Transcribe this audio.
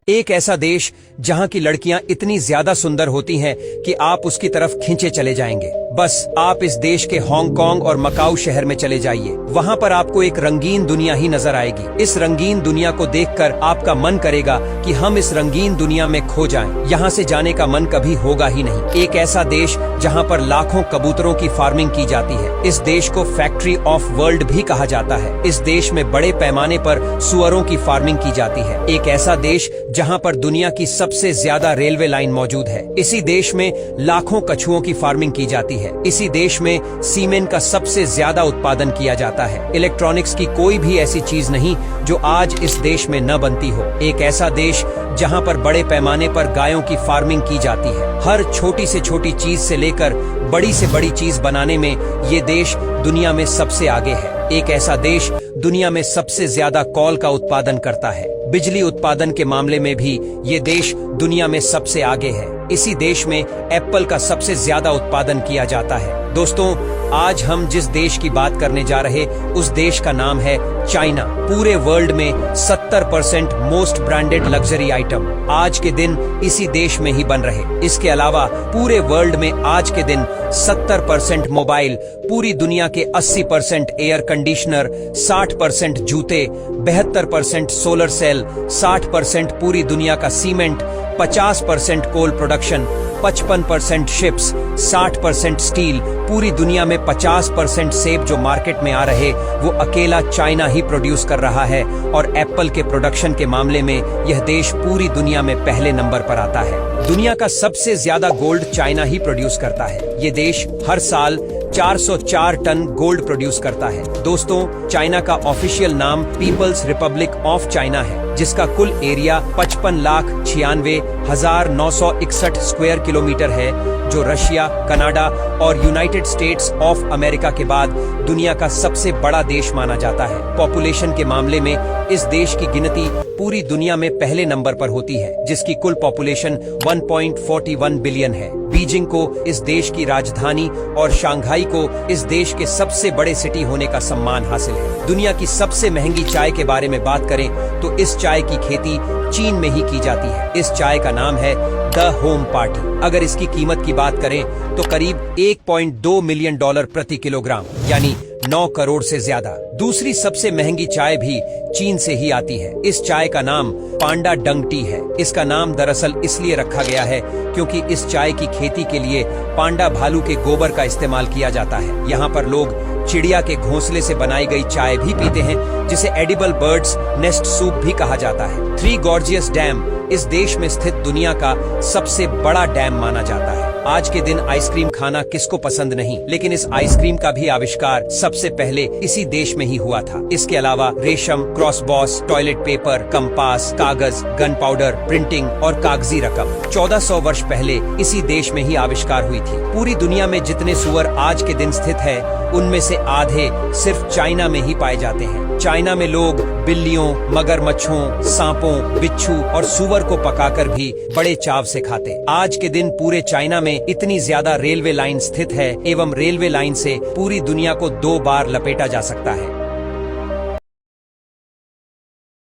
एक ऐसा देश जहां की लड़कियां इतनी ज्यादा सुंदर होती हैं कि आप उसकी तरफ खींचे चले जाएंगे। बस आप इस देश के हांगकांग और मकाऊ शहर में चले जाइए, वहां पर आपको एक रंगीन दुनिया ही नजर आएगी। इस रंगीन दुनिया को देखकर आपका मन करेगा कि हम इस रंगीन दुनिया में खो जाएं। यहाँ से जाने का मन कभी होगा ही नहीं। एक ऐसा देश जहाँ पर लाखों कबूतरों की फार्मिंग की जाती है। इस देश को फैक्ट्री ऑफ वर्ल्ड भी कहा जाता है। इस देश में बड़े पैमाने पर सुअरों की फार्मिंग की जाती है। एक ऐसा देश जहां पर दुनिया की सबसे ज्यादा रेलवे लाइन मौजूद है। इसी देश में लाखों कछुओं की फार्मिंग की जाती है। इसी देश में सीमेंट का सबसे ज्यादा उत्पादन किया जाता है। इलेक्ट्रॉनिक्स की कोई भी ऐसी चीज नहीं जो आज इस देश में न बनती हो। एक ऐसा देश जहां पर बड़े पैमाने पर गायों की फार्मिंग की जाती है। हर छोटी से छोटी चीज से लेकर बड़ी से बड़ी चीज बनाने में ये देश दुनिया में सबसे आगे है। एक ऐसा देश दुनिया में सबसे ज्यादा कोल का उत्पादन करता है। बिजली उत्पादन के मामले में भी ये देश दुनिया में सबसे आगे है। इसी देश में एप्पल का सबसे ज्यादा उत्पादन किया जाता है। दोस्तों, आज हम जिस देश की बात करने जा रहे उस देश का नाम है चाइना। पूरे वर्ल्ड में 70% मोस्ट ब्रांडेड लग्जरी आइटम आज के दिन इसी देश में ही बन रहे। इसके अलावा पूरे वर्ल्ड में आज के दिन 70% मोबाइल, पूरी दुनिया के 80% एयर कंडीशनर, 60% जूते, 72% सोलर सेल, 60% पूरी दुनिया का cement, 50% coal production, 55% ships, 60% steel, पूरी दुनिया में 50% सेब जो मार्केट में आ रहे वो अकेला चाइना ही प्रोड्यूस कर रहा है। और एप्पल के प्रोडक्शन के मामले में यह देश पूरी दुनिया में पहले नंबर पर आता है। दुनिया का सबसे ज्यादा गोल्ड चाइना ही प्रोड्यूस करता है। ये देश हर साल 404 टन गोल्ड प्रोड्यूस करता है। दोस्तों, चाइना का ऑफिशियल नाम पीपल्स रिपब्लिक ऑफ चाइना है, जिसका कुल एरिया 55,96,961 स्क्वायर किलोमीटर है, जो रशिया, कनाडा और यूनाइटेड स्टेट्स ऑफ अमेरिका के बाद दुनिया का सबसे बड़ा देश माना जाता है। पॉपुलेशन के मामले में इस देश की गिनती पूरी दुनिया में पहले नंबर पर होती है, जिसकी कुल पॉपुलेशन 1.41 बिलियन है। बीजिंग को इस देश की राजधानी और शंघाई को इस देश के सबसे बड़े सिटी होने का सम्मान हासिल है। दुनिया की सबसे महंगी चाय के बारे में बात करें तो इस चाय की खेती चीन में ही की जाती है। इस चाय का नाम है द होम पार्टी। अगर इसकी कीमत की बात करें तो करीब $1.2 मिलियन प्रति किलोग्राम, यानी 9 करोड़ से ज्यादा। दूसरी सबसे महंगी चाय भी चीन से ही आती है। इस चाय का नाम पांडा डंग टी है। इसका नाम दरअसल इसलिए रखा गया है क्योंकि इस चाय की खेती के लिए पांडा भालू के गोबर का इस्तेमाल किया जाता है। यहाँ पर लोग चिड़िया के घोंसले से बनाई गई चाय भी पीते हैं, जिसे एडिबल बर्ड्स नेस्ट सूप भी कहा जाता है। थ्री गॉर्जियस डैम इस देश में स्थित दुनिया का सबसे बड़ा डैम माना जाता है। आज के दिन आइसक्रीम खाना किसको पसंद नहीं, लेकिन इस आइसक्रीम का भी आविष्कार सबसे पहले इसी देश में ही हुआ था। इसके अलावा रेशम, क्रॉसबॉस, टॉयलेट पेपर, कंपास, कागज, गन पाउडर, प्रिंटिंग और कागजी रकम 1400 वर्ष पहले इसी देश में ही आविष्कार हुई थी। पूरी दुनिया में जितने सुअर आज के दिन स्थित है, उनमें से आधे सिर्फ चाइना में ही पाए जाते हैं। चाइना में लोग बिल्लियों, मगरमच्छों, सांपों, बिच्छू और सुअर को पकाकर भी बड़े चाव से खाते। आज के दिन पूरे चाइना में इतनी ज्यादा रेलवे लाइन स्थित है एवं रेलवे लाइन से पूरी दुनिया को 2 बार लपेटा जा सकता है।